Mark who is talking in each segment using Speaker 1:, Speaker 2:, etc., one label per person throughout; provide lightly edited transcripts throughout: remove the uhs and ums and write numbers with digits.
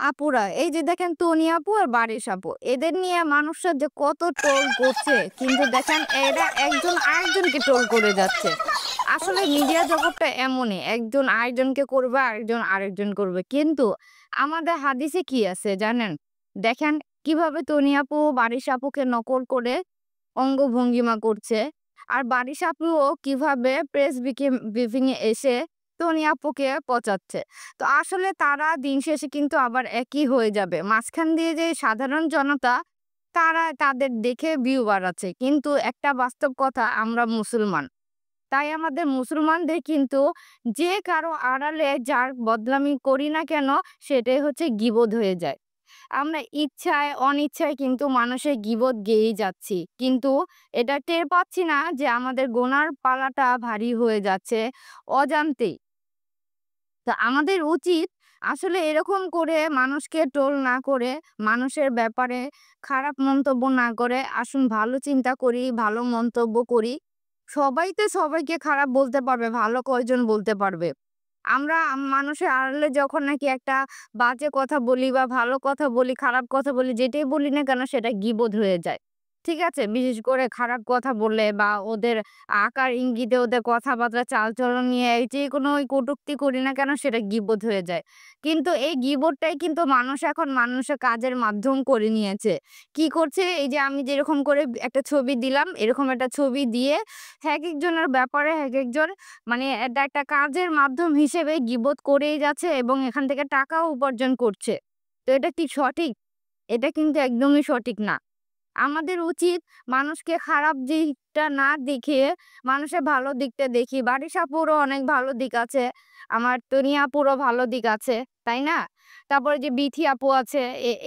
Speaker 1: আপুরা এই যে দেখেন তনি আপু আর বারিশ আপু এদের নিয়ে মানুষরা যে কত ট্রোল করছে কিন্তু দেখেন এরা একজন আরেকজনকে ট্রোল করে যাচ্ছে। আসলে মিডিয়া জগৎটা এমনই একজন আরেকজনকে করবে আরেকজন আরেকজন করবে কিন্তু আমাদের হাদিসে কি আছে জানেন? দেখেন কিভাবে তনি আপু বারিশ আপুকে নকল করে অঙ্গভঙ্গিমা করছে। আর বারিশ আপুও কিভাবে প্রেস ব্রিফিং এ এসে টনি আপুকে পচাচ্ছে। তো আসলে তারা দিন শেষে কিন্তু আবার একই হয়ে যাবে। মাঝখান দিয়ে যে সাধারণ জনতা তারা তাদের দেখে ভিউ বাড়াচ্ছে। কিন্তু একটা বাস্তব কথা আমরা মুসলমান। তাই আমাদের মুসলমানদের কিন্তু যে কারো আড়ালে যার বদনামি করি না কেন সেটাই হচ্ছে গীবত হয়ে যায়। আমরা ইচ্ছায় অনিচ্ছায় কিন্তু মানুষের গীবত গেয়েই যাচ্ছি। কিন্তু এটা টের পাচ্ছি না যে আমাদের গোনার পালাটা ভারী হয়ে যাচ্ছে অজান্তেই। তো আমাদের উচিত আসলে এরকম করে মানুষকে ট্রোল না করে, মানুষের ব্যাপারে খারাপ মন্তব্য না করে আসুন ভালো চিন্তা করি, ভালো মন্তব্য করি। সবাই তো সবাইকে খারাপ বলতে পারবে, ভালো কয়জন বলতে পারবে? আমরা মানুষের আড়ালে যখন নাকি একটা বাজে কথা বলি বা ভালো কথা বলি, খারাপ কথা বলি, যেটাই বলি না কেন সেটা গীবত হয়ে যায়। ঠিক আছে? বিশেষ করে খারাপ কথা বললে বা ওদের আকার ইঙ্গিতে ওদের কথাবার্তা চালচলন নিয়ে যেকোনো ওই কটূক্তি করি না কেন সেটা গীবত হয়ে যায়। কিন্তু এই গীবতটাই কিন্তু মানুষ এখন মানুষের কাজের মাধ্যম করে নিয়েছে। কি করছে? এই যে আমি যেরকম করে একটা ছবি দিলাম, এরকম একটা ছবি দিয়ে একেকজনের ব্যাপারে একেকজন মানে এটা একটা কাজের মাধ্যম হিসেবে গীবত করেই যাচ্ছে এবং এখান থেকে টাকাও উপার্জন করছে। তো এটা কি সঠিক? এটা কিন্তু একদমই সঠিক না। আমাদের উচিত মানুষকে খারাপ দিকটা না দেখিয়ে মানুষের ভালো দিকটা দেখি। বারিশ আপুরও অনেক ভালো দিক আছে। আমার তনি আপুরও ভালো দিক আছে। তাই না? তারপরে যে বিথি আপু আছে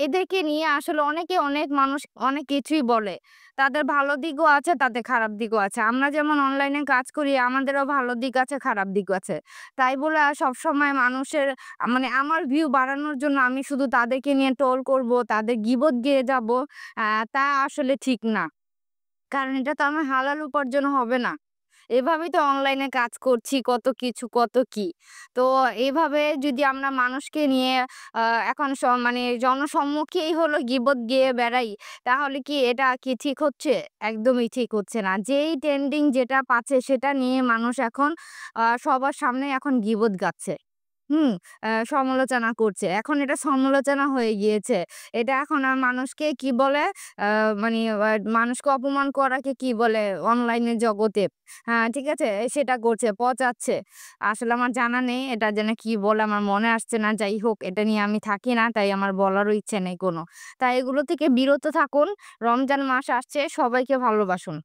Speaker 1: এদেরকে নিয়ে আসলে অনেকে অনেক মানুষ অনেক কিছুই বলে। তাদের ভালো দিকও আছে, তাদের খারাপ দিকও আছে। আমরা যেমন অনলাইনে কাজ করি আমাদেরও ভালো দিক আছে, খারাপ দিকও আছে। তাই বলে সবসময় মানুষের মানে আমার ভিউ বাড়ানোর জন্য আমি শুধু তাদেরকে নিয়ে ট্রোল করব, তাদের গীবত গেয়ে যাব আ তা আসলে ঠিক না। কারণ এটা তো আমার হালাল উপার্জন হবে না। এভাবেই তো অনলাইনে কাজ করছি কত কিছু কত কি। তো এভাবে যদি আমরা মানুষকে নিয়ে আ এখন মানে জনসম্মুখেই হলো গীবত গেয়ে বেড়াই, তাহলে কি এটা কি ঠিক হচ্ছে? একদমই ঠিক হচ্ছে না। যেই ট্রেন্ডিং যেটা পাচ্ছে সেটা নিয়ে মানুষ এখন সবার সামনে এখন গীবত গাচ্ছে। হুম, সমালোচনা করছে। এখন এটা সমালোচনা হয়ে গিয়েছে। এটা এখন আর মানুষকে কি বলে? আ মানে মানুষকে অপমান করাকে কি বলে অনলাইনের জগতে? হ্যাঁ, ঠিক আছে? সেটা করছে, পচাচ্ছে। আসলে আমার জানা নেই এটা যেন কি বলে আমার মনে আসছে না। যাই হোক এটা নিয়ে আমি থাকি না। তাই আমার বলারও ইচ্ছে নেই কোনো। তাই এগুলো থেকে বিরত থাকুন। রমজান মাস আসছে, সবাইকে ভালোবাসুন।